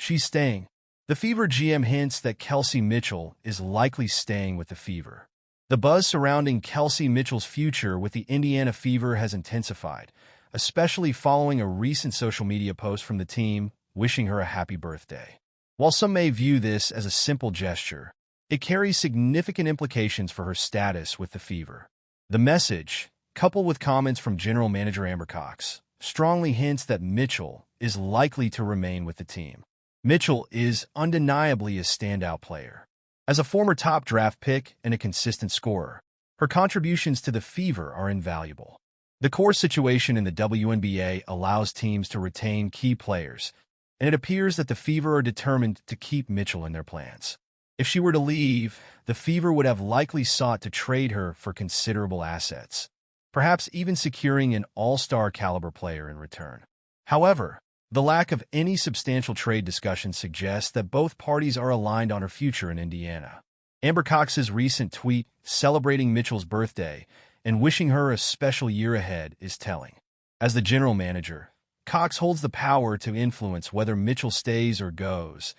she's staying. The Fever GM hints that Kelsey Mitchell is likely staying with the Fever. The buzz surrounding Kelsey Mitchell's future with the Indiana Fever has intensified, especially following a recent social media post from the team wishing her a happy birthday. While some may view this as a simple gesture, it carries significant implications for her status with the Fever. The message, coupled with comments from General Manager Amber Cox, strongly hints that Mitchell is likely to remain with the team. Mitchell is undeniably a standout player. As a former top draft pick and a consistent scorer, her contributions to the Fever are invaluable. The core situation in the WNBA allows teams to retain key players, and it appears that the Fever are determined to keep Mitchell in their plans. If she were to leave, the Fever would have likely sought to trade her for considerable assets, perhaps even securing an all-star caliber player in return. However, the lack of any substantial trade discussion suggests that both parties are aligned on her future in Indiana. Amber Cox's recent tweet celebrating Mitchell's birthday and wishing her a special year ahead is telling. As the general manager, Cox holds the power to influence whether Mitchell stays or goes,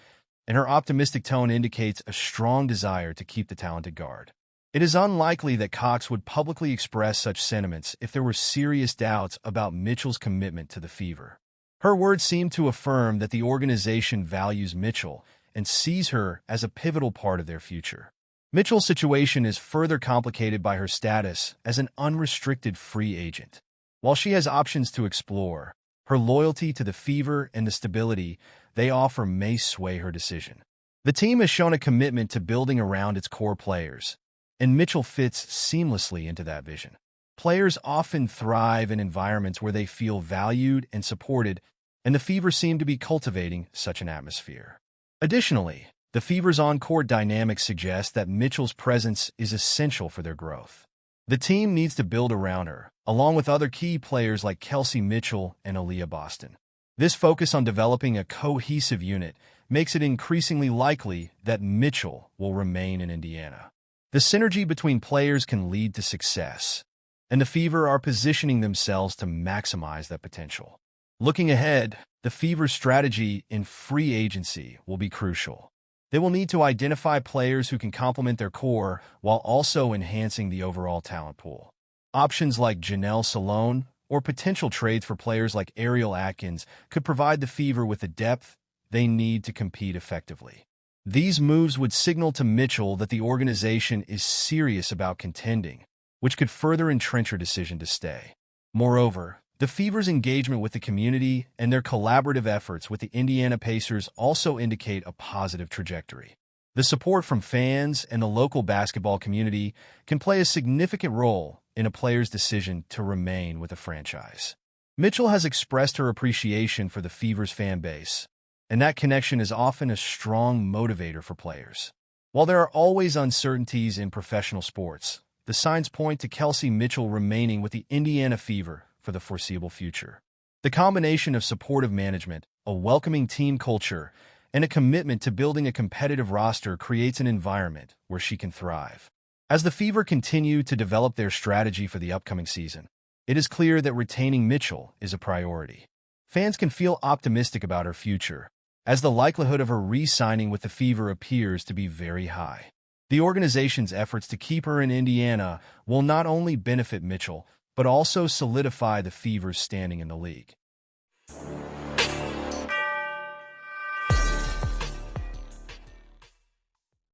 and her optimistic tone indicates a strong desire to keep the talented guard. It is unlikely that Cox would publicly express such sentiments if there were serious doubts about Mitchell's commitment to the Fever. Her words seem to affirm that the organization values Mitchell and sees her as a pivotal part of their future. Mitchell's situation is further complicated by her status as an unrestricted free agent. While she has options to explore, her loyalty to the Fever and the stability they offer may sway her decision. The team has shown a commitment to building around its core players, and Mitchell fits seamlessly into that vision. Players often thrive in environments where they feel valued and supported, and the Fever seem to be cultivating such an atmosphere. Additionally, the Fever's on-court dynamics suggest that Mitchell's presence is essential for their growth. The team needs to build around her, along with other key players like Kelsey Mitchell and Aaliyah Boston. This focus on developing a cohesive unit makes it increasingly likely that Mitchell will remain in Indiana. The synergy between players can lead to success, and the Fever are positioning themselves to maximize that potential. Looking ahead, the Fever's strategy in free agency will be crucial. They will need to identify players who can complement their core while also enhancing the overall talent pool. Options like Janelle Salone or potential trades for players like Ariel Atkins could provide the Fever with the depth they need to compete effectively. These moves would signal to Mitchell that the organization is serious about contending, which could further entrench her decision to stay. Moreover, the Fever's engagement with the community and their collaborative efforts with the Indiana Pacers also indicate a positive trajectory. The support from fans and the local basketball community can play a significant role in a player's decision to remain with a franchise. Mitchell has expressed her appreciation for the Fever's fan base, and that connection is often a strong motivator for players. While there are always uncertainties in professional sports, the signs point to Kelsey Mitchell remaining with the Indiana Fever for the foreseeable future. The combination of supportive management, a welcoming team culture, and a commitment to building a competitive roster creates an environment where she can thrive. As the Fever continue to develop their strategy for the upcoming season, it is clear that retaining Mitchell is a priority. Fans can feel optimistic about her future, as the likelihood of her re-signing with the Fever appears to be very high. The organization's efforts to keep her in Indiana will not only benefit Mitchell, but also solidify the Fever's standing in the league.